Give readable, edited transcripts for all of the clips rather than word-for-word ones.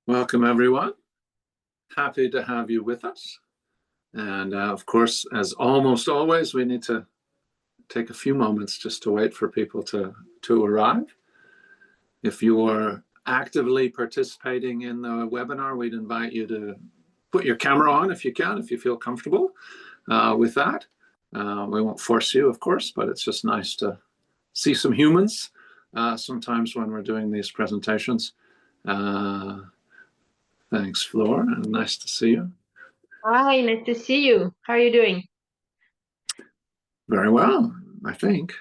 Welcome, everyone. Happy to have you with us. And of course, as almost always, we need to take a few moments just to wait for people to arrive. If you are actively participating in the webinar, we'd invite you to put your camera on if you can, if you feel comfortable with that. We won't force you, of course, but it's just nice to see some humans sometimes when we're doing these presentations. Thanks, Flor, and nice to see you. Hi, nice to see you. How are you doing? Very well, I think.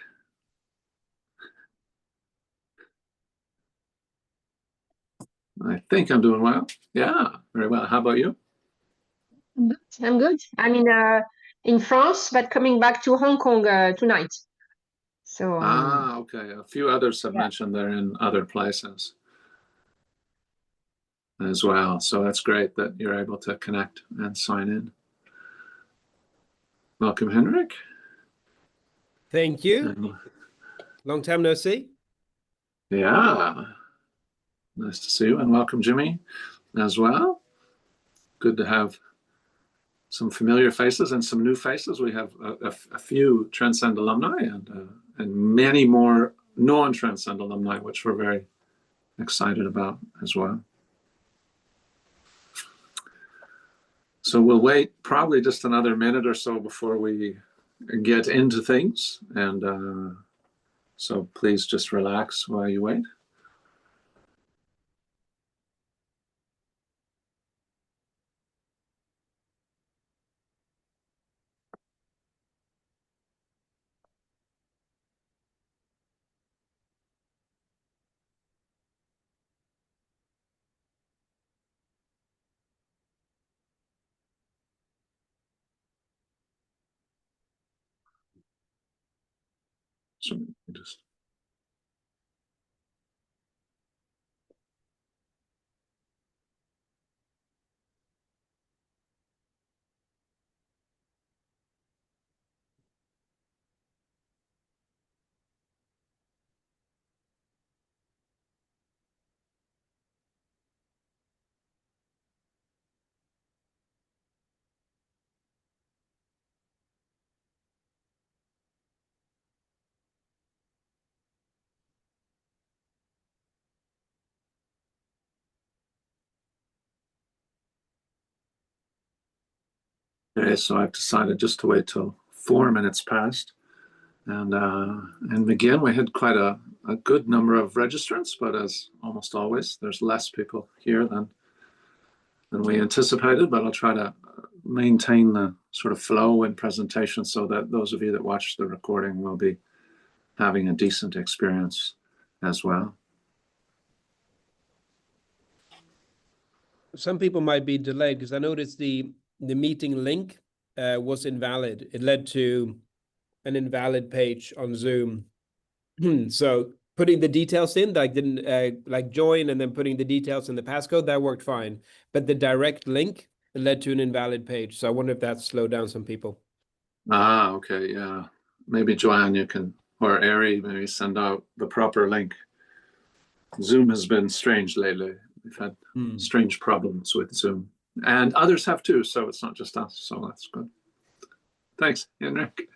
I'm doing well. Yeah, very well. How about you? I'm good. I'm in France, but coming back to Hong Kong tonight. So Okay. A few others have mentioned they're in other places as well. So that's great that you're able to connect and sign in. Welcome, Henrik. Thank you. Long time no see. Yeah. Nice to see you. And welcome, Jimmy, as well. Good to have some familiar faces and some new faces. We have a few Transcend alumni and many more non-Transcend alumni, which we're very excited about as well. So we'll wait probably just another minute or so before we get into things. And so please just relax while you wait. So just okay, so I've decided just to wait till 4 minutes past and begin. We had quite a good number of registrants, but as almost always, there's less people here than we anticipated, but I'll try to maintain the sort of flow in presentation so that those of you that watch the recording will be having a decent experience as well. Some people might be delayed because I noticed the meeting link was invalid. It led to an invalid page on Zoom. So putting the details in, like didn't like join and then putting the details in the passcode, that worked fine. But the direct link led to an invalid page. So I wonder if that slowed down some people. Okay, yeah. Maybe Joanne, you can, or Ari, maybe send out the proper link. Zoom has been strange lately. We've had strange problems with Zoom. And others have too, so it's not just us, so that's good. Thanks, Henrik.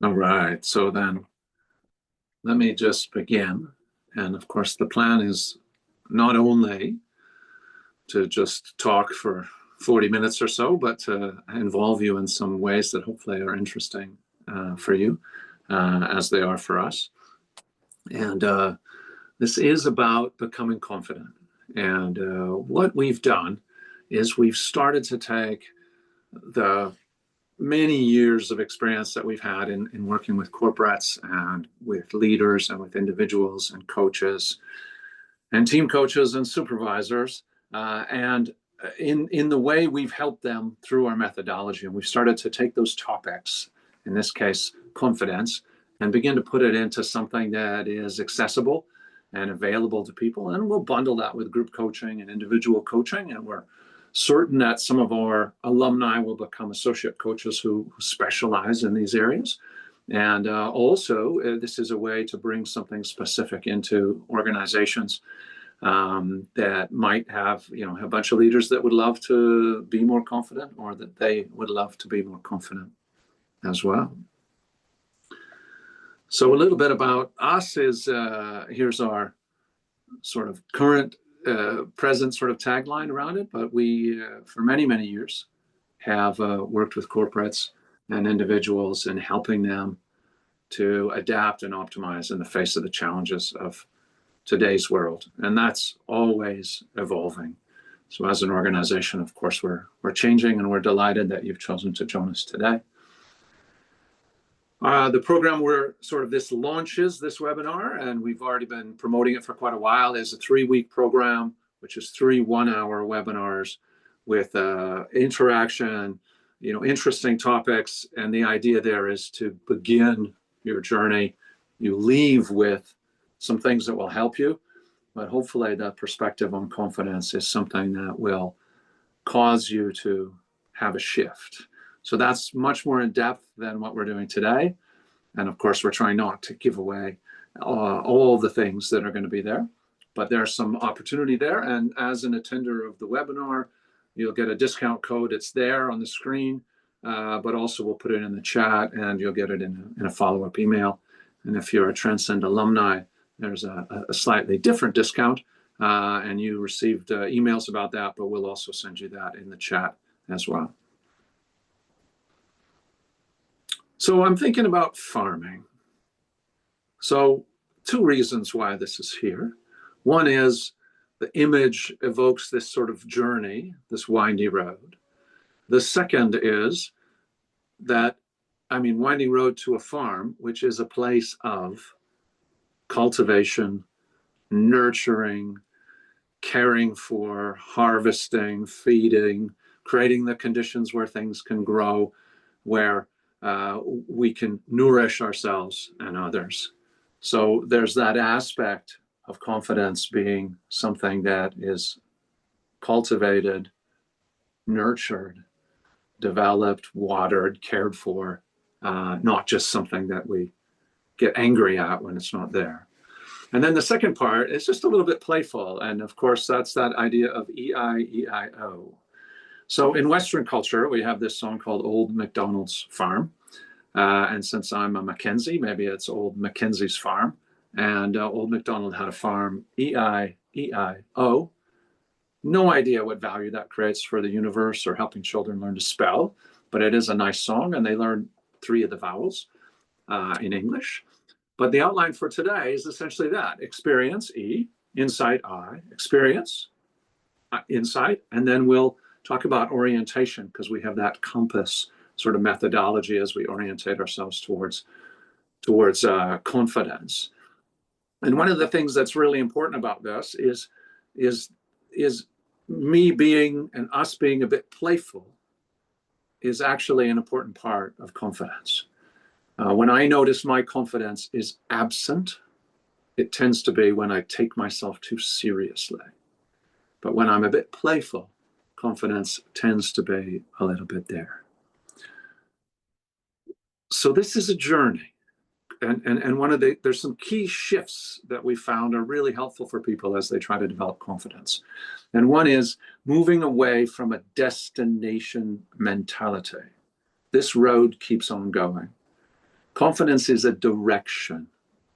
All right, so then let me just begin. And of course, the plan is not only to just talk for 40 minutes or so, but to involve you in some ways that hopefully are interesting for you, as they are for us. And this is about becoming confident. And what we've done is we've started to take the many years of experience that we've had in working with corporates and with leaders and with individuals and coaches and team coaches and supervisors, and in the way we've helped them through our methodology. And we've started to take those topics, in this case, confidence, and begin to put it into something that is accessible and available to people. And we'll bundle that with group coaching and individual coaching. And we're certain that some of our alumni will become associate coaches who specialize in these areas. And also, this is a way to bring something specific into organizations that might have, a bunch of leaders that would love to be more confident, or that they would love to be more confident as well. So a little bit about us is, here's our sort of current, present sort of tagline around it. But we, for many, many years, have worked with corporates and individuals in helping them to adapt and optimize in the face of the challenges of today's world. And that's always evolving. So as an organization, of course, we're changing, and we're delighted that you've chosen to join us today. The program this launches this webinar, and we've already been promoting it for quite a while, is a 3-week program, which is 3 one-hour webinars with interaction, interesting topics. And the idea there is to begin your journey. You leave with some things that will help you, but hopefully that perspective on confidence is something that will cause you to have a shift. So that's much more in depth than what we're doing today. And of course, we're trying not to give away all the things that are going to be there, but there's some opportunity there. And as an attender of the webinar, you'll get a discount code. It's there on the screen, but also we'll put it in the chat, and you'll get it in a follow-up email. And if you're a Transcend alumni, there's a slightly different discount, and you received emails about that, but we'll also send you that in the chat as well. So I'm thinking about farming. So 2 reasons why this is here. One is the image evokes this sort of journey, this windy road. The second is that, winding road to a farm, which is a place of cultivation, nurturing, caring for, harvesting, feeding, creating the conditions where things can grow, where we can nourish ourselves and others. So there's that aspect of confidence being something that is cultivated, nurtured, developed, watered, cared for, not just something that we get angry at when it's not there. And then the second part is just a little bit playful. And of course, that's that idea of E-I-E-I-O. So in Western culture, we have this song called Old MacDonald's Farm. And since I'm a Mackenzie, maybe it's Old Mackenzie's Farm. And Old MacDonald had a farm, E-I-E-I-O. No idea what value that creates for the universe or helping children learn to spell, but it is a nice song, and they learn 3 of the vowels in English. But the outline for today is essentially that: experience, E, insight, I, experience, insight, and then we'll talk about orientation, because we have that compass sort of methodology as we orientate ourselves towards confidence. And one of the things that's really important about this is me being and us being a bit playful is actually an important part of confidence. When I notice my confidence is absent, it tends to be when I take myself too seriously. But when I'm a bit playful, confidence tends to be a little bit there. So this is a journey. And there's some key shifts that we found are really helpful for people as they try to develop confidence. And one is moving away from a destination mentality. This road keeps on going. Confidence is a direction,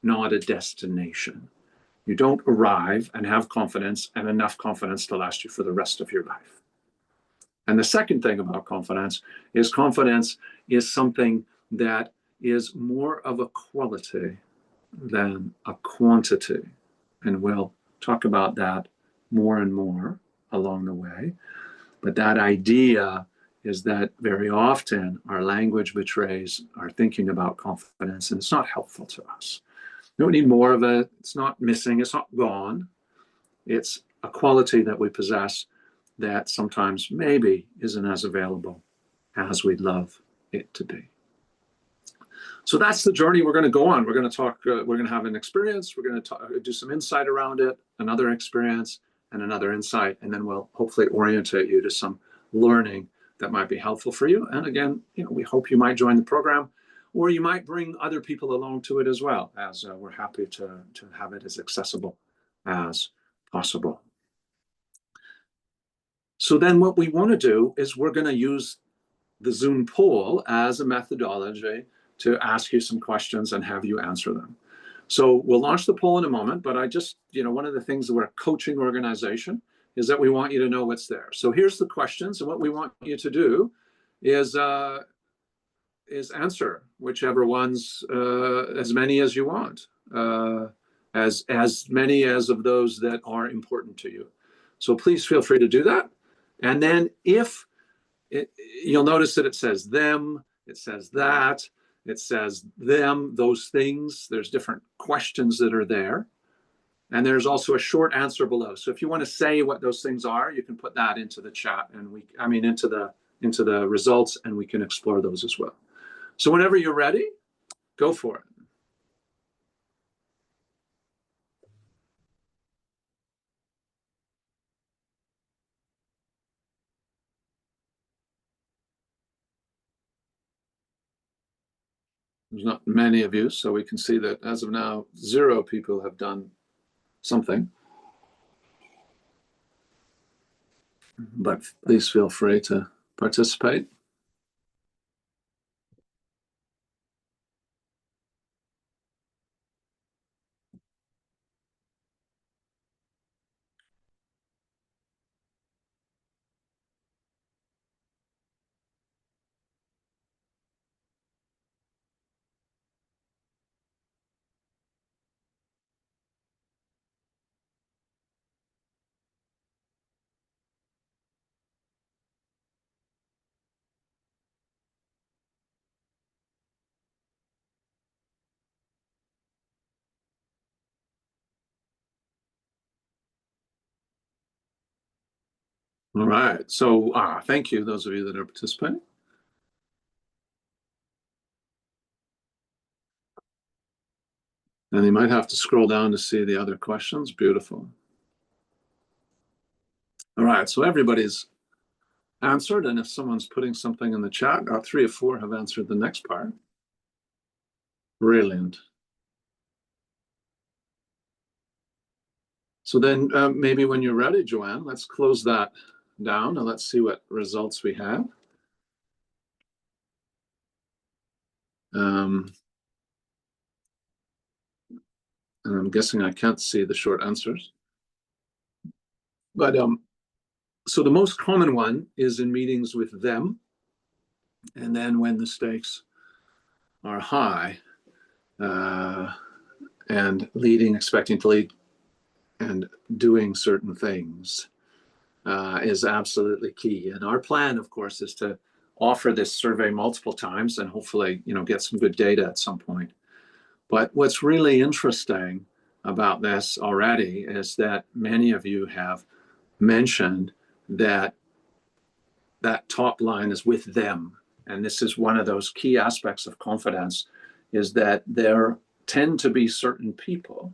not a destination. You don't arrive and have confidence and enough confidence to last you for the rest of your life. And the second thing about confidence is something that is more of a quality than a quantity. And we'll talk about that more and more along the way. But that idea is that very often our language betrays our thinking about confidence, and it's not helpful to us. We don't need more of it. It's not missing. It's not gone. it's a quality that we possess that sometimes maybe isn't as available as we'd love it to be. So that's the journey we're going to go on. We're going to talk, we're going to have an experience, we're going to do some insight around it, another experience, and another insight, and then we'll hopefully orientate you to some learning that might be helpful for you. And again, we hope you might join the program, or you might bring other people along to it as well, as we're happy to have it as accessible as possible. So then what we want to do is we're going to use the Zoom poll as a methodology to ask you some questions and have you answer them. So we'll launch the poll in a moment, but I just, one of the things that we're a coaching organization is that we want you to know what's there. So here's the questions, and what we want you to do is answer whichever ones, as many as you want, as many as of those that are important to you. So please feel free to do that. And then you'll notice that it says them, it says that, it says them, those things. There's different questions that are there. And there's also a short answer below. So if you want to say what those things are, you can put that into the chat and into the results, and we can explore those as well. So whenever you're ready, go for it. There's not many of you, so we can see that as of now, 0 people have done something. But please feel free to participate. All right, so thank you, those of you that are participating. And you might have to scroll down to see the other questions. Beautiful. All right, so everybody's answered, and if someone's putting something in the chat, 3 or 4 have answered the next part. Brilliant. So then maybe when you're ready, Joanne, let's close that down and let's see what results we have. And I'm guessing I can't see the short answers. But so the most common one is in meetings with them. And then when the stakes are high and leading, expecting to lead, and doing certain things is absolutely key. And our plan, of course, is to offer this survey multiple times and hopefully, get some good data at some point. But what's really interesting about this already is that many of you have mentioned that that top line is with them. And this is one of those key aspects of confidence, is that there tend to be certain people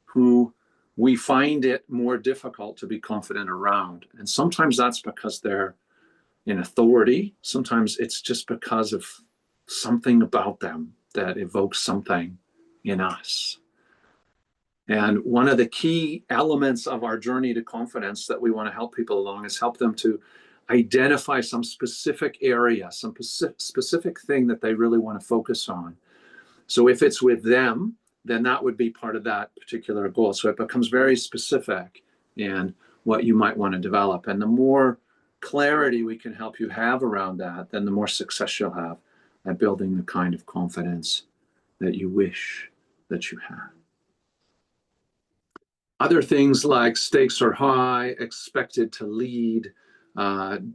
who we find it more difficult to be confident around. And sometimes that's because they're in authority. Sometimes it's just because of something about them that evokes something in us. And one of the key elements of our journey to confidence that we want to help people along is help them to identify some specific area, some specific thing that they really want to focus on. So if it's with them, then that would be part of that particular goal. So it becomes very specific in what you might want to develop. And the more clarity we can help you have around that, then the more success you'll have at building the kind of confidence that you wish that you had. Other things like stakes are high, expected to lead,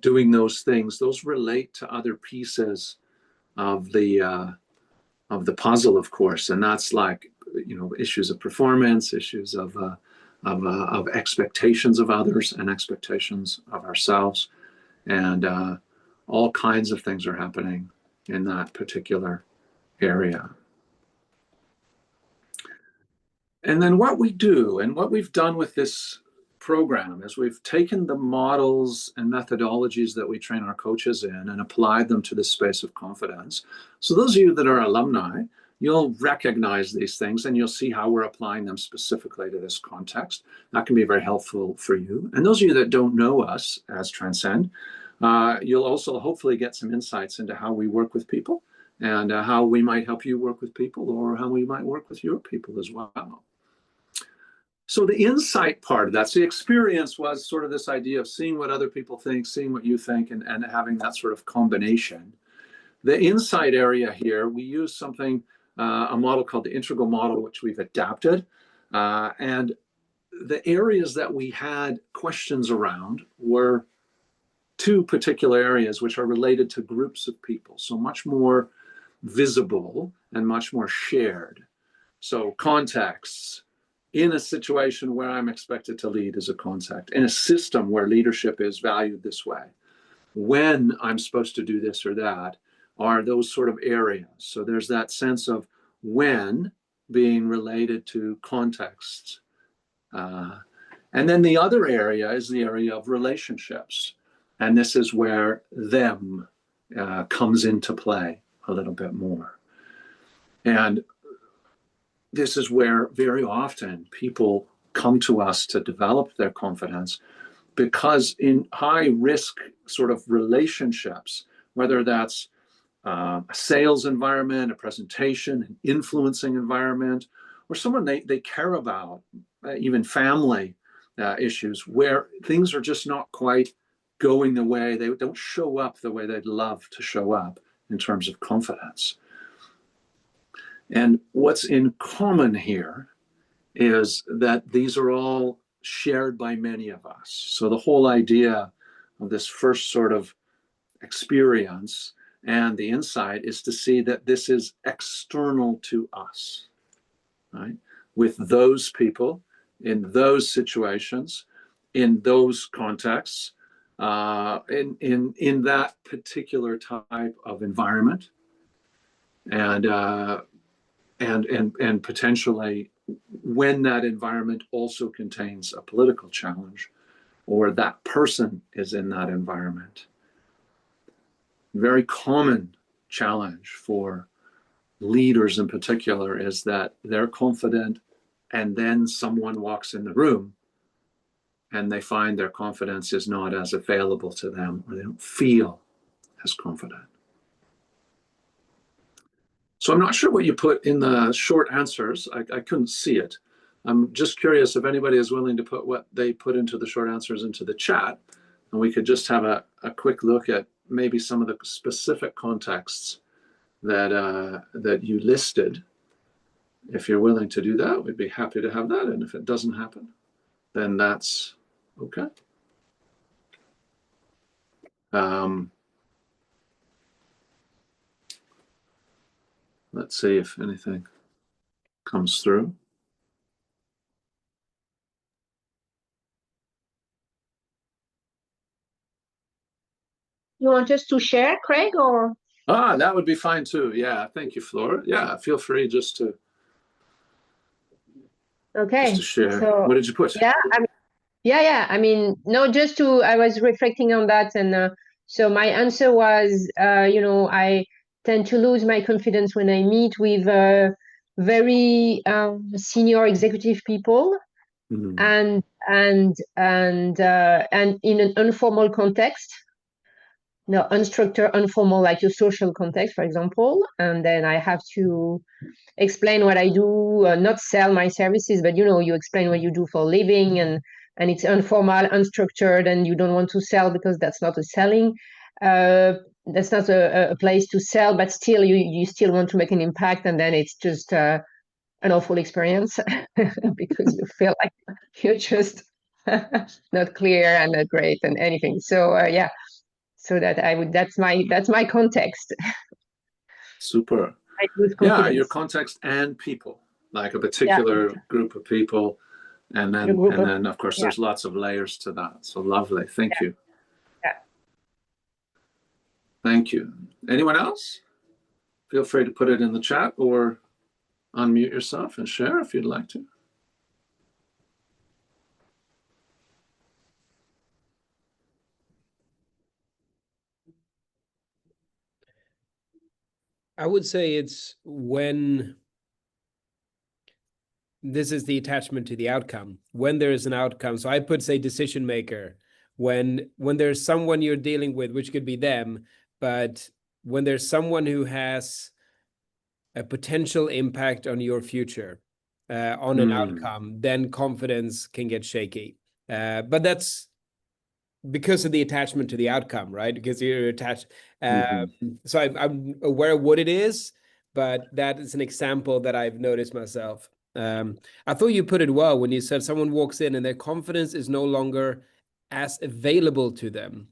doing those things, those relate to other pieces of the puzzle, of course. And that's like, issues of performance, issues of of expectations of others and expectations of ourselves. And all kinds of things are happening in that particular area. And then what we do, and what we've done with this program, is we've taken the models and methodologies that we train our coaches in and applied them to the space of confidence. So those of you that are alumni, you'll recognize these things and you'll see how we're applying them specifically to this context. That can be very helpful for you. And those of you that don't know us as Transcend, you'll also hopefully get some insights into how we work with people and how we might help you work with people, or how we might work with your people as well. So the insight part of that, so the experience was sort of this idea of seeing what other people think, seeing what you think, and having that sort of combination. The insight area here, we use something, a model called the integral model, which we've adapted. And the areas that we had questions around were two particular areas which are related to groups of people. So much more visible and much more shared. So contexts. In a situation where I'm expected to lead as a contact, in a system where leadership is valued this way, when I'm supposed to do this or that, are those sort of areas. So there's that sense of when being related to contexts. And then the other area is the area of relationships. And this is where them comes into play a little bit more. And this is where very often people come to us to develop their confidence, because in high risk sort of relationships, whether that's a sales environment, a presentation, an influencing environment, or someone they care about, even family issues, where things are just not quite going the way, they don't show up the way they'd love to show up in terms of confidence. And what's in common here is that these are all shared by many of us. So the whole idea of this first sort of experience and the insight is to see that this is external to us, right? With those people, in those situations, in those contexts, in that particular type of environment, and potentially when that environment also contains a political challenge, or that person is in that environment. Very common challenge for leaders in particular is that they're confident, and then someone walks in the room and they find their confidence is not as available to them, or they don't feel as confident. So I'm not sure what you put in the short answers. I couldn't see it. I'm just curious if anybody is willing to put what they put into the short answers into the chat, and we could just have a quick look at maybe some of the specific contexts that you listed. If you're willing to do that, we'd be happy to have that. And if it doesn't happen, then that's okay. Let's see if anything comes through. You want us to share, Craig, or? That would be fine too. Yeah, thank you, Flora. Yeah, feel free just to share. So, what did you put? Yeah. I mean, no, I was reflecting on that, and so my answer was, I tend to lose my confidence when I meet with very senior executive people, and in an informal context. No, unstructured, informal, like your social context, for example, and then I have to explain what I do, not sell my services, but you explain what you do for a living, and it's informal, unstructured, and you don't want to sell because that's not a selling. That's not a place to sell, but still you still want to make an impact, and then it's just an awful experience because you feel like you're just not clear and not great and anything. So yeah. So that's my context. Super. Yeah, your context and people, like a particular group of people And The then, group and of, then, of course, yeah. there's lots of layers to that. So lovely. Thank you. Yeah. Thank you. Anyone else? Feel free to put it in the chat or unmute yourself and share if you'd like to. I would say it's when this is the attachment to the outcome. When there is an outcome, so I put, say, decision maker. When there's someone you're dealing with, which could be them, but when there's someone who has a potential impact on your future, on an outcome, then confidence can get shaky. But that's because of the attachment to the outcome, right? Because you're attached. So I'm aware of what it is, but that is an example that I've noticed myself. I thought you put it well when you said someone walks in and their confidence is no longer as available to them.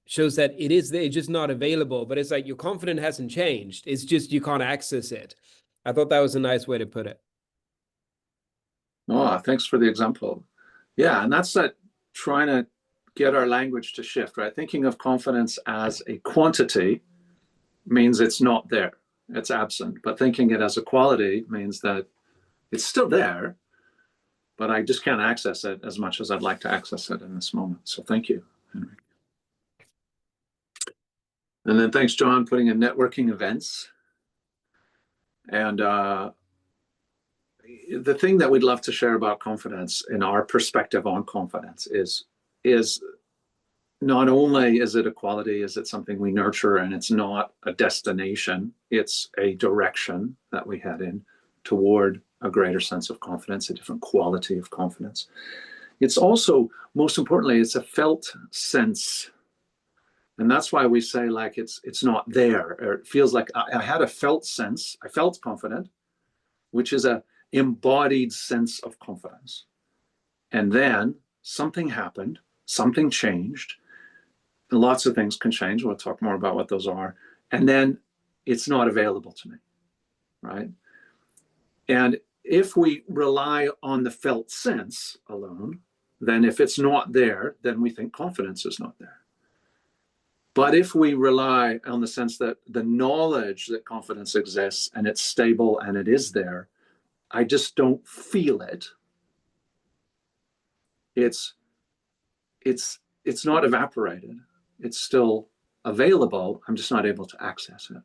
Shows that it is there, it's just not available, but it's like your confidence hasn't changed. It's just you can't access it. I thought that was a nice way to put it. Oh, thanks for the example. Yeah, and that's that trying to get our language to shift, right? Thinking of confidence as a quantity means it's not there, it's absent. But thinking it as a quality means that it's still there, but I just can't access it as much as I'd like to access it in this moment. So thank you, Henry. And then thanks, John, putting in networking events. And the thing that we'd love to share about confidence in our perspective on confidence is not only is it a quality, is it something we nurture, and it's not a destination, it's a direction that we head in toward a greater sense of confidence, a different quality of confidence. It's also, most importantly, it's a felt sense. And that's why we say, like, it's not there, or it feels like I had a felt sense, I felt confident, which is a embodied sense of confidence. And then something happened, something changed. Lots of things can change. We'll talk more about what those are. And then it's not available to me, right? And if we rely on the felt sense alone, then if it's not there, then we think confidence is not there. But if we rely on the sense that the knowledge that confidence exists and it's stable and it is there, I just don't feel it. It's not evaporated. It's still available. I'm just not able to access it.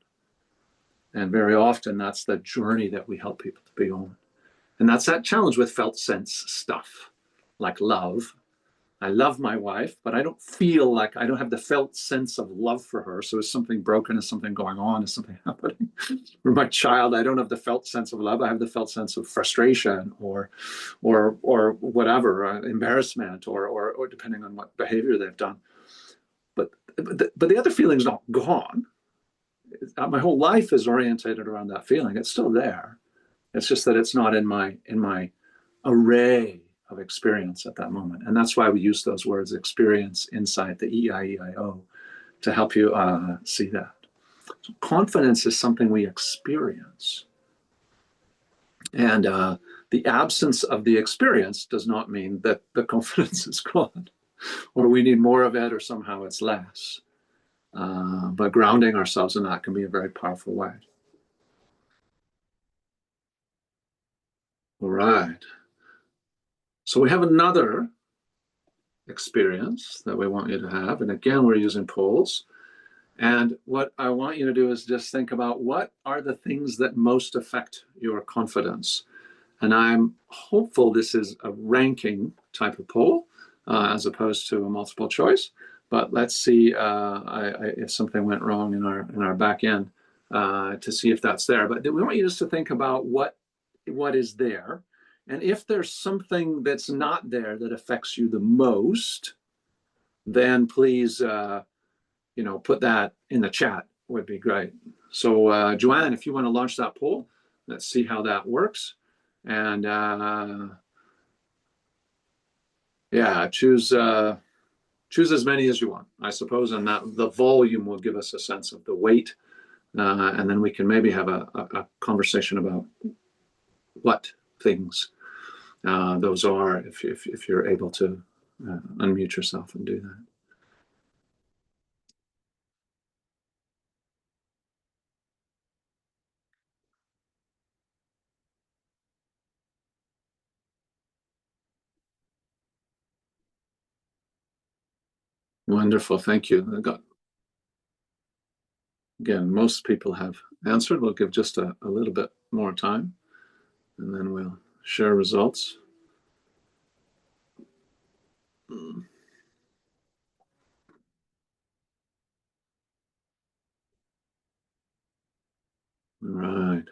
And very often that's the journey that we help people to be on. And that's that challenge with felt sense stuff, like love. I love my wife, but I don't feel like, I don't have the felt sense of love for her. So is something broken? Is something going on? Is something happening? For my child, I don't have the felt sense of love. I have the felt sense of frustration or whatever, embarrassment, or depending on what behavior they've done. But the other feeling's not gone. My whole life is orientated around that feeling. It's still there. It's just that it's not in my array of experience at that moment. And that's why we use those words, experience, insight, the EIEIO, to help you see that. So confidence is something we experience. And the absence of the experience does not mean that the confidence is gone, or we need more of it, or somehow it's less. But grounding ourselves in that can be a very powerful way. All right. So we have another experience that we want you to have. And again, we're using polls. And what I want you to do is just think about what are the things that most affect your confidence. And I'm hopeful this is a ranking type of poll as opposed to a multiple choice. But let's see if something went wrong in our back end to see if that's there. But we want you just to think about what is there. And if there's something that's not there that affects you the most, then please, put that in the chat would be great. So Joanne, if you want to launch that poll, let's see how that works. And yeah, choose as many as you want, I suppose, and that the volume will give us a sense of the weight. And then we can maybe have a conversation about what things those are, if you're able to unmute yourself and do that. Wonderful, thank you. Again, most people have answered. We'll give just a little bit more time, and then we'll share results. All right.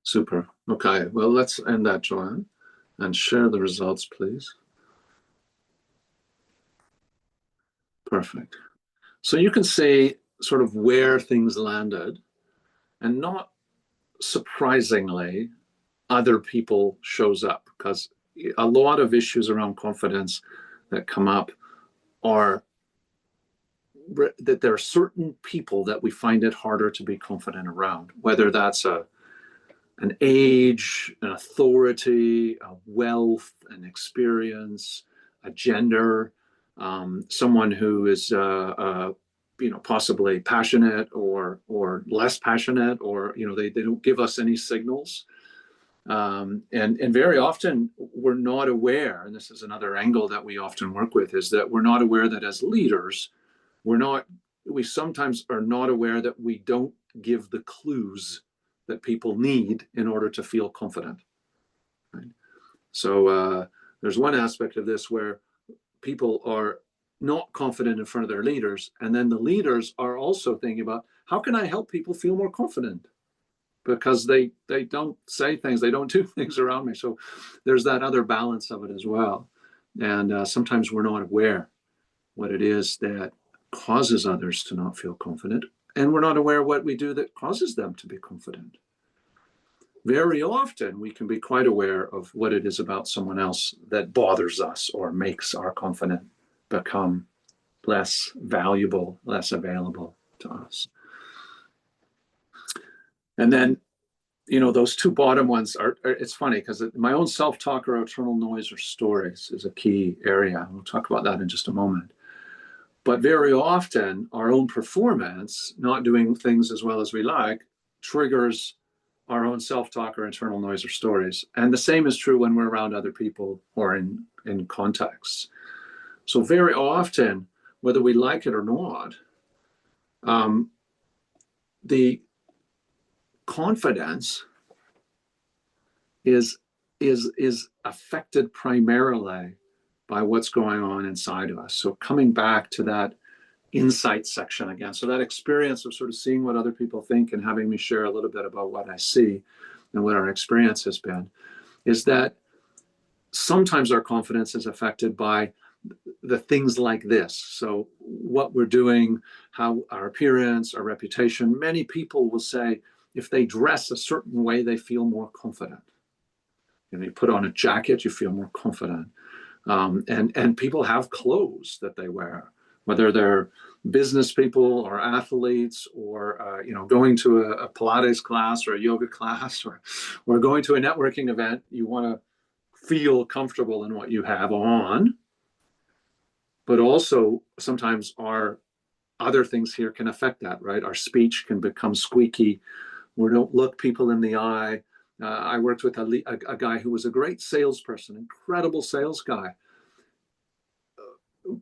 Super. Okay, well, let's end that, Joanne, and share the results, please. Perfect. So you can see sort of where things landed, and not surprisingly, other people shows up, because a lot of issues around confidence that come up are that there are certain people that we find it harder to be confident around, whether that's an age, an authority, a wealth, an experience, a gender, someone who is possibly passionate or less passionate, or they don't give us any signals. And very often we're not aware, and this is another angle that we often work with, is that we're not aware that as leaders, we sometimes are not aware that we don't give the clues that people need in order to feel confident. Right? So there's one aspect of this where people are not confident in front of their leaders, and then the leaders are also thinking about, how can I help people feel more confident? Because they don't say things, they don't do things around me. So there's that other balance of it as well. And sometimes we're not aware what it is that causes others to not feel confident, and we're not aware what we do that causes them to be confident. Very often we can be quite aware of what it is about someone else that bothers us or makes our confidence become less valuable, less available to us. And then, those two bottom ones it's funny, because my own self-talk or internal noise or stories is a key area. We'll talk about that in just a moment. But very often our own performance, not doing things as well as we like, triggers our own self-talk or internal noise or stories. And the same is true when we're around other people or in contexts. So very often, whether we like it or not, the confidence is affected primarily by what's going on inside of us. So coming back to that insight section again, so that experience of sort of seeing what other people think and having me share a little bit about what I see and what our experience has been, is that sometimes our confidence is affected by the things like this. So what we're doing, how our appearance, our reputation. Many people will say if they dress a certain way, they feel more confident. You put on a jacket, you feel more confident. And people have clothes that they wear, whether they're business people or athletes, or going to a Pilates class or a yoga class, or going to a networking event. You want to feel comfortable in what you have on, but also sometimes our other things here can affect that, right? Our speech can become squeaky. We don't look people in the eye. I worked with a guy who was a great salesperson, incredible sales guy,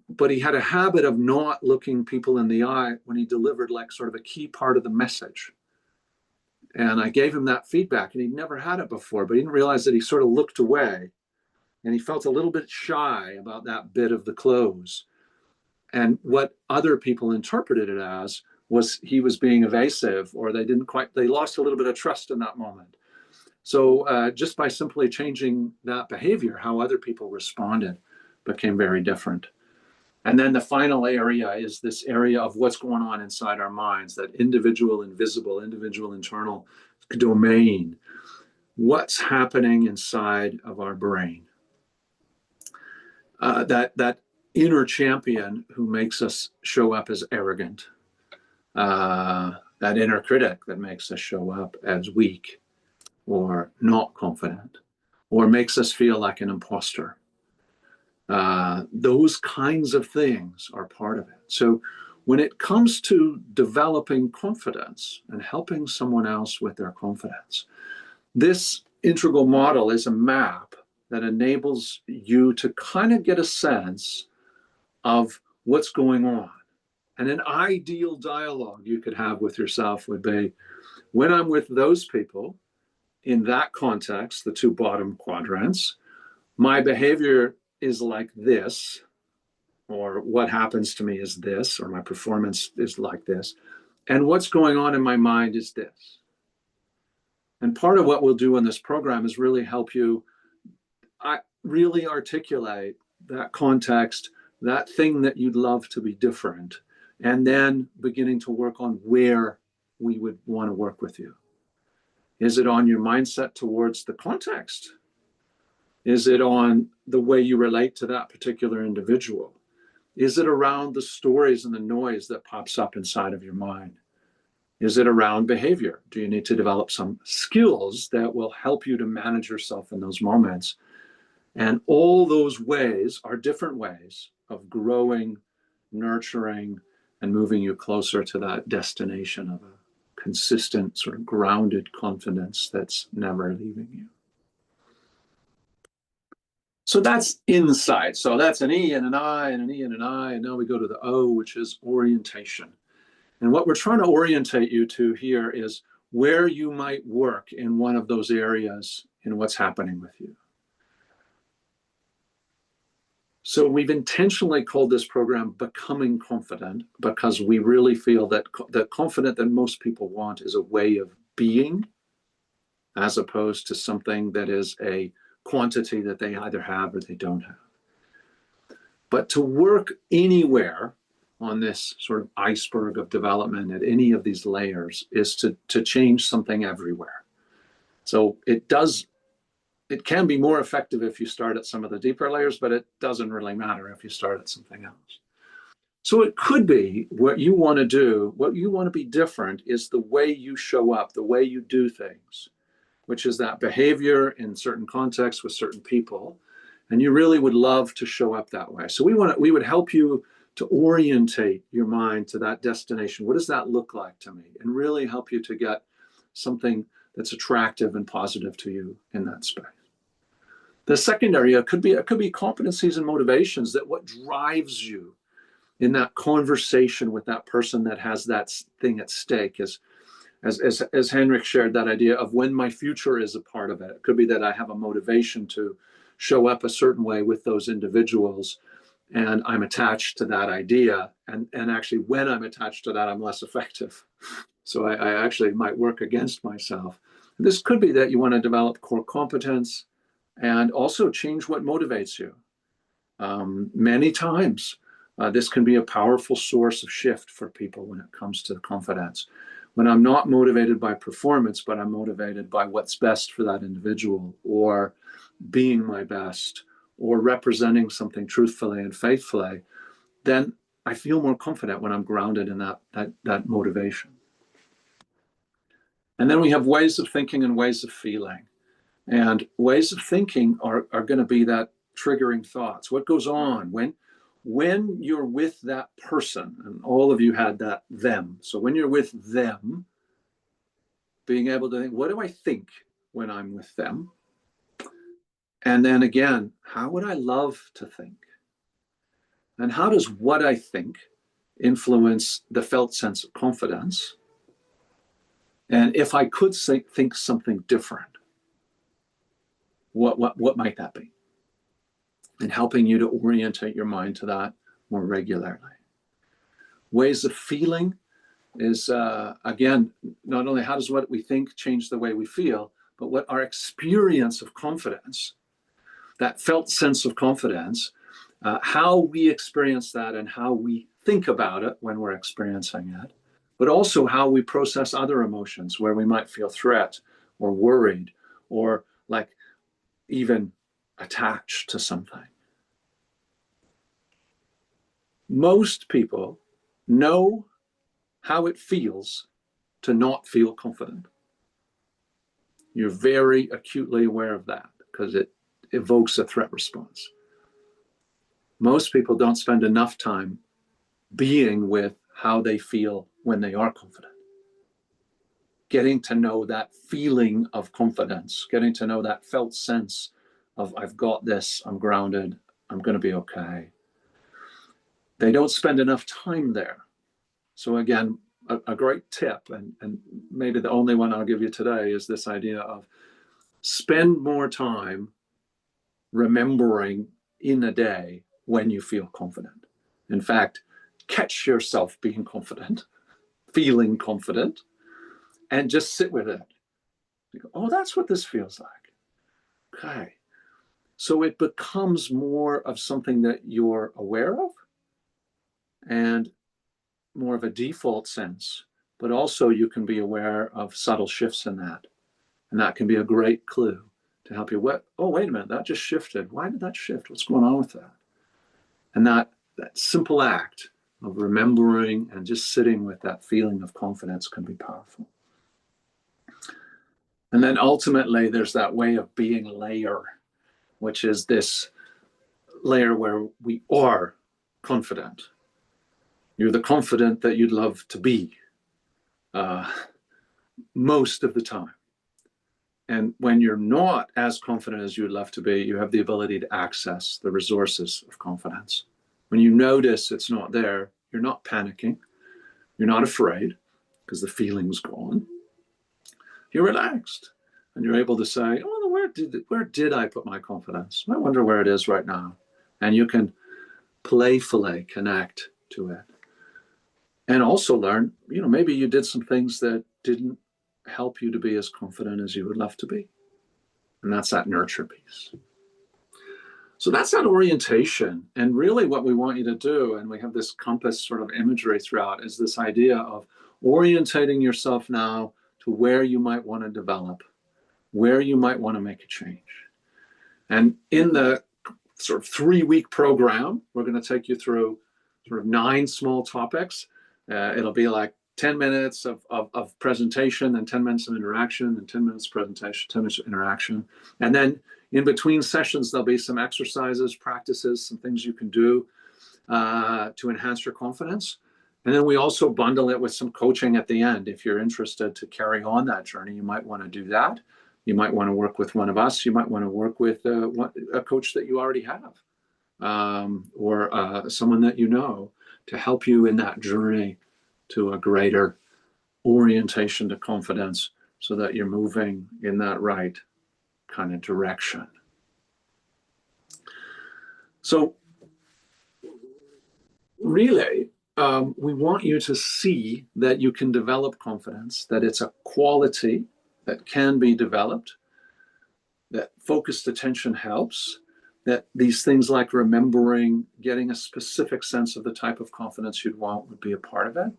but he had a habit of not looking people in the eye when he delivered like sort of a key part of the message. And I gave him that feedback, and he'd never had it before, but he didn't realize that he sort of looked away, and he felt a little bit shy about that bit of the close. And what other people interpreted it as was he was being evasive, or they lost a little bit of trust in that moment. So just by simply changing that behavior, how other people responded became very different. And then the final area is this area of what's going on inside our minds, that individual invisible, individual internal domain. What's happening inside of our brain? That inner champion who makes us show up as arrogant, that inner critic that makes us show up as weak or not confident, or makes us feel like an imposter. Those kinds of things are part of it. So when it comes to developing confidence and helping someone else with their confidence, this integral model is a map that enables you to kind of get a sense of what's going on. And an ideal dialogue you could have with yourself would be, when I'm with those people, in that context, the two bottom quadrants, my behavior is like this, or what happens to me is this, or my performance is like this, and what's going on in my mind is this. And part of what we'll do in this program is really help you really articulate that context, that thing that you'd love to be different, and then beginning to work on where we would want to work with you. Is it on your mindset towards the context? Is it on the way you relate to that particular individual? Is it around the stories and the noise that pops up inside of your mind? Is it around behavior? Do you need to develop some skills that will help you to manage yourself in those moments? And all those ways are different ways of growing, nurturing, and moving you closer to that destination of a consistent, sort of grounded confidence that's never leaving you. So that's insight. So that's an E and an I and an E and an I. And now we go to the O, which is orientation. And what we're trying to orientate you to here is where you might work in one of those areas in what's happening with you. So we've intentionally called this program Becoming Confident because we really feel that the confident that most people want is a way of being, as opposed to something that is a quantity that they either have or they don't have. But to work anywhere on this sort of iceberg of development at any of these layers is to change something everywhere. So it can be more effective if you start at some of the deeper layers, but it doesn't really matter if you start at something else. So it could be what you want to do, what you want to be different is the way you show up, the way you do things, which is that behavior in certain contexts with certain people. And you really would love to show up that way. So we would help you to orientate your mind to that destination. What does that look like to me? And really help you to get something that's attractive and positive to you in that space. The second area could be competencies and motivations, that what drives you in that conversation with that person that has that thing at stake is, as Henrik shared, that idea of when my future is a part of it. It could be that I have a motivation to show up a certain way with those individuals, and I'm attached to that idea. And actually, when I'm attached to that, I'm less effective. So I actually might work against myself. This could be that you want to develop core competence and also change what motivates you. Many times, this can be a powerful source of shift for people when it comes to confidence. When I'm not motivated by performance, but I'm motivated by what's best for that individual, or being my best, or representing something truthfully and faithfully, then I feel more confident when I'm grounded in that motivation. And then we have ways of thinking and ways of feeling. And ways of thinking are going to be that triggering thoughts. What goes on when you're with that person, and all of you had that them. So when you're with them, being able to think, what do I think when I'm with them? And then again, how would I love to think? And how does what I think influence the felt sense of confidence? And if I could think something different, what might that be? And helping you to orientate your mind to that more regularly. Ways of feeling is, again, not only how does what we think change the way we feel, but what our experience of confidence, that felt sense of confidence, how we experience that and how we think about it when we're experiencing it, but also how we process other emotions where we might feel threat or worried or like even attached to something. most people know how it feels to not feel confident. You're very acutely aware of that because it evokes a threat response. Most people don't spend enough time being with how they feel when they are confident. Getting to know that feeling of confidence, getting to know that felt sense of I've got this, I'm grounded, I'm going to be okay. They don't spend enough time there. So again, a great tip, and maybe the only one I'll give you today, is this idea of spend more time remembering in a day when you feel confident. In fact, catch yourself being confident, feeling confident, and just sit with it. You go, oh, that's what this feels like. Okay. So it becomes more of something that you're aware of and more of a default sense, but also you can be aware of subtle shifts in that. And that can be a great clue to help you. Oh, wait a minute, that just shifted. Why did that shift? What's going on with that? And that simple act of remembering and just sitting with that feeling of confidence can be powerful. And then ultimately, there's that way of being layer, which is this layer where we are confident. You're the confident that you'd love to be most of the time. And when you're not as confident as you would love to be, you have the ability to access the resources of confidence. When you notice it's not there, you're not panicking. You're not afraid because the feeling's gone. You're relaxed and you're able to say, oh, where did I put my confidence? I wonder where it is right now. And you can playfully connect to it. And also learn, maybe you did some things that didn't help you to be as confident as you would love to be. And that's that nurture piece. So that's that orientation. And really what we want you to do, and we have this compass sort of imagery throughout, is this idea of orientating yourself now to where you might want to develop, where you might want to make a change. And in the sort of 3-week program, we're going to take you through sort of 9 small topics. It'll be like 10 minutes of presentation and 10 minutes of interaction and 10 minutes presentation, 10 minutes of interaction. And then in between sessions, there'll be some exercises, practices, some things you can do to enhance your confidence. And then we also bundle it with some coaching at the end. If you're interested to carry on that journey, you might want to do that. You might want to work with one of us. You might want to work with a coach that you already have or someone that you know to help you in that journey to a greater orientation to confidence so that you're moving in that right kind of direction. So really, we want you to see that you can develop confidence, that it's a quality that can be developed, that focused attention helps, that these things like remembering, getting a specific sense of the type of confidence you'd want would be a part of it.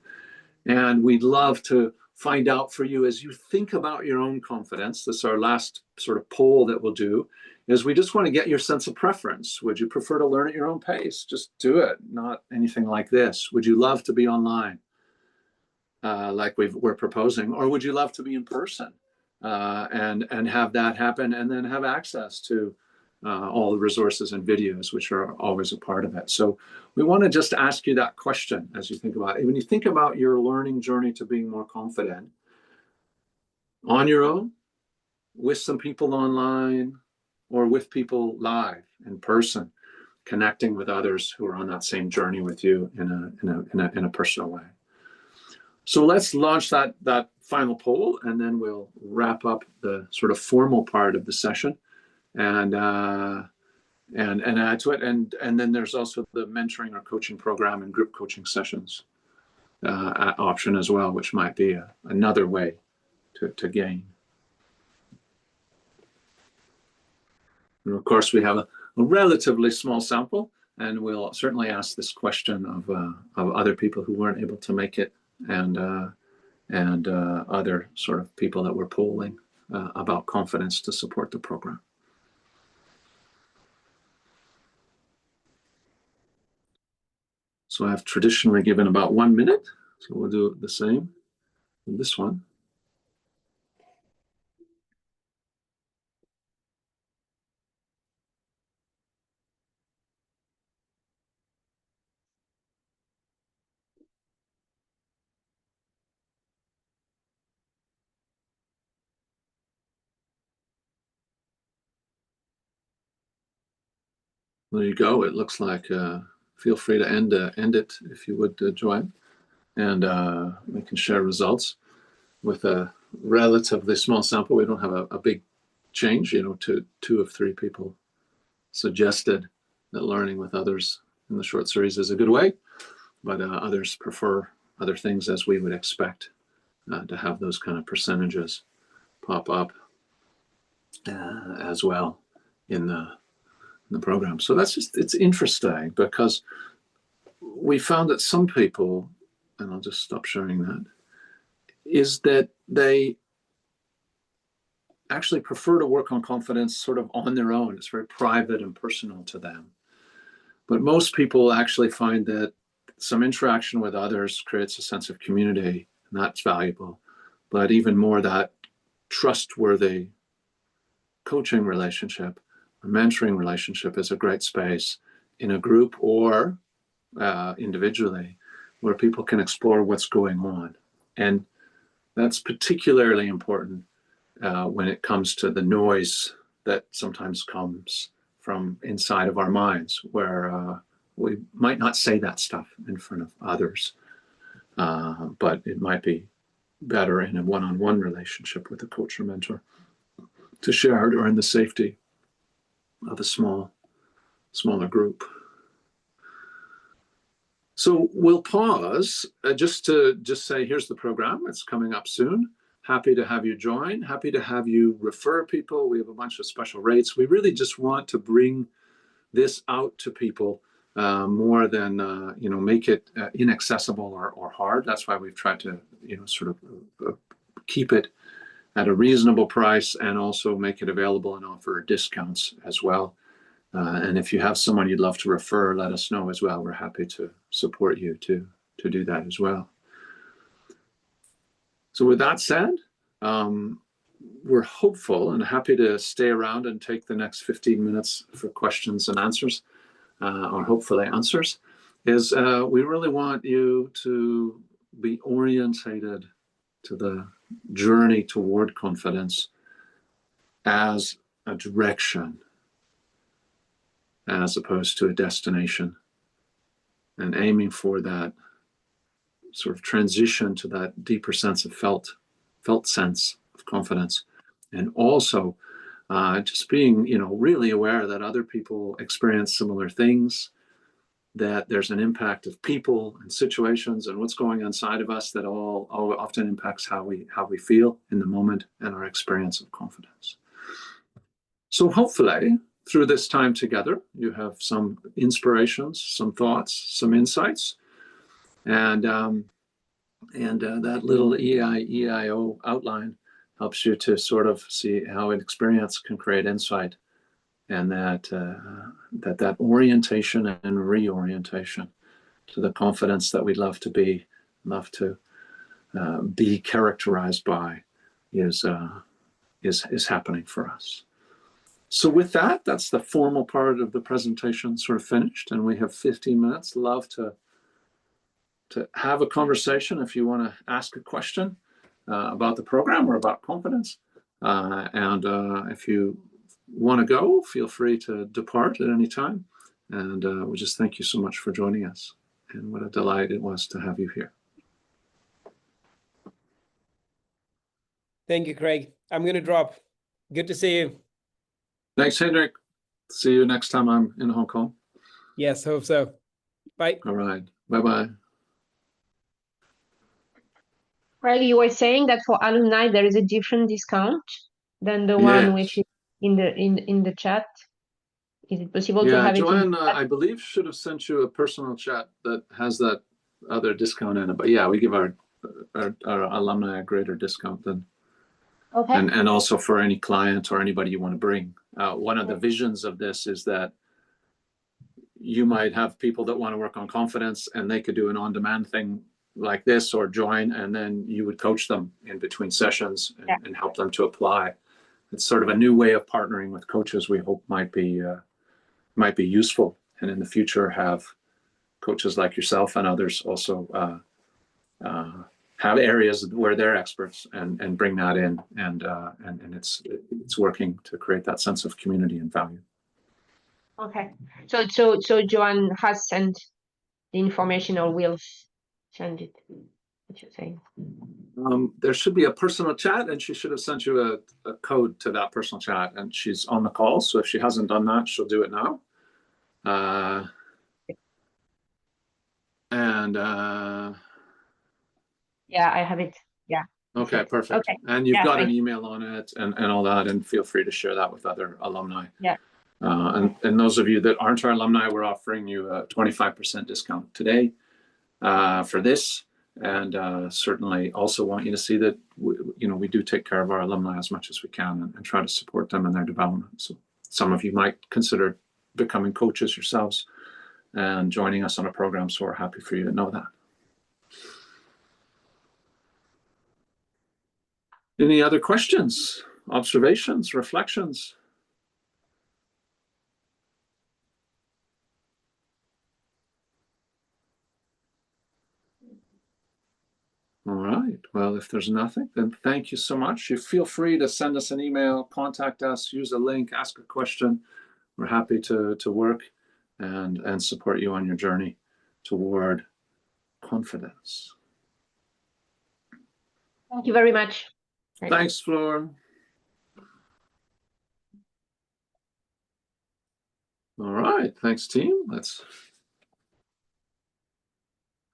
And we'd love to find out for you as you think about your own confidence. This is our last sort of poll that we'll do, is we just want to get your sense of preference. Would you prefer to learn at your own pace? Just do it, not anything like this. Would you love to be online like we're proposing? Or would you love to be in person and have that happen and then have access to all the resources and videos, which are always a part of it. So we want to just ask you that question as you think about it. When you think about your learning journey to being more confident, on your own, with some people online, or with people live in person, connecting with others who are on that same journey with you in a personal way. So let's launch that final poll, and then we'll wrap up the sort of formal part of the session. And add to it, and then there's also the mentoring or coaching program and group coaching sessions option as well, which might be another way to gain. And of course, we have a relatively small sample, and we'll certainly ask this question of other people who weren't able to make it, and other sort of people that we're polling about confidence to support the program. So I've traditionally given about 1 minute. So we'll do the same in this one. There you go. It looks like, feel free to end it if you would, join, and we can share results with a relatively small sample. We don't have a big change, you know, two of 3 people suggested that learning with others in the short series is a good way, but others prefer other things, as we would expect to have those kind of percentages pop up as well in the program. So that's just, it's interesting because we found that some people, and I'll just stop sharing that, is that they actually prefer to work on confidence sort of on their own. It's very private and personal to them. But most people actually find that some interaction with others creates a sense of community, and that's valuable. But even more, that trustworthy coaching relationship or mentoring relationship is a great space in a group or individually, where people can explore what's going on. And that's particularly important when it comes to the noise that sometimes comes from inside of our minds, where we might not say that stuff in front of others, but it might be better in a one-on-one relationship with a coach or mentor to share it, or in the safety of a smaller group. So we'll pause just to say, here's the program. It's coming up soon. Happy to have you join. Happy to have you refer people. We have a bunch of special rates. We really just want to bring this out to people more than make it inaccessible or hard. That's why we've tried to sort of keep it at a reasonable price, and also make it available and offer discounts as well. And if you have someone you'd love to refer, let us know as well. We're happy to support you to do that as well. So with that said, we're hopeful and happy to stay around and take the next 15 minutes for questions and answers, or hopefully answers. We really want you to be orientated to the journey toward confidence as a direction, as opposed to a destination, and aiming for that sort of transition to that deeper sense of felt sense of confidence. And also just being really aware that other people experience similar things, that there's an impact of people and situations and what's going on inside of us that all often impacts how we feel in the moment and our experience of confidence. So hopefully through this time together, you have some inspirations, some thoughts, some insights, and that little EIO outline helps you to sort of see how an experience can create insight, and that orientation and reorientation to the confidence that we'd love to be characterized by is happening for us. So with that, that's the formal part of the presentation sort of finished, and we have 15 minutes. Love to have a conversation if you want to ask a question about the program or about confidence. And if you want to go, feel free to depart at any time. And we just thank you so much for joining us. And what a delight it was to have you here. Thank you, Craig. I'm going to drop. Good to see you. Thanks, Hendrik. See you next time I'm in Hong Kong. Yes, hope so. Bye. All right. Bye-bye. Craig, you were saying that for alumni there is a different discount than the one which is in the chat. Is it possible to have Joanne, it? I believe should have sent you a personal chat that has that other discount in it. But yeah, we give our alumni a greater discount than. Okay. And also for any client or anybody you want to bring. One of the visions of this is that you might have people that want to work on confidence, and they could do an on-demand thing like this or join, and then you would coach them in between sessions and help them to apply. It's sort of a new way of partnering with coaches we hope might be useful, and in the future have coaches like yourself and others also have areas where they're experts and bring that in, and it's working to create that sense of community and value. Okay, so Joanne has sent the information, or will send it. What you're saying? There should be a personal chat, and she should have sent you a code to that personal chat, and she's on the call, so if she hasn't done that, she'll do it now. Yeah, I have it. Yeah. Okay, perfect. Okay. And you've got an email on it and all that, and feel free to share that with other alumni. Yeah. And those of you that aren't our alumni, we're offering you a 25% discount today for this. And certainly also want you to see that we do take care of our alumni as much as we can, and try to support them in their development. So some of you might consider becoming coaches yourselves and joining us on a program, so we're happy for you to know that. Any other questions, observations, reflections? All right. Well, if there's nothing, then thank you so much. You feel free to send us an email, contact us, use a link, ask a question. We're happy to work and support you on your journey toward confidence. Thank you very much. Thanks, Flor. All right. Thanks, team. Let's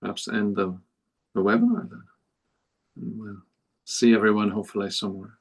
perhaps end the webinar then. And we'll see everyone hopefully somewhere.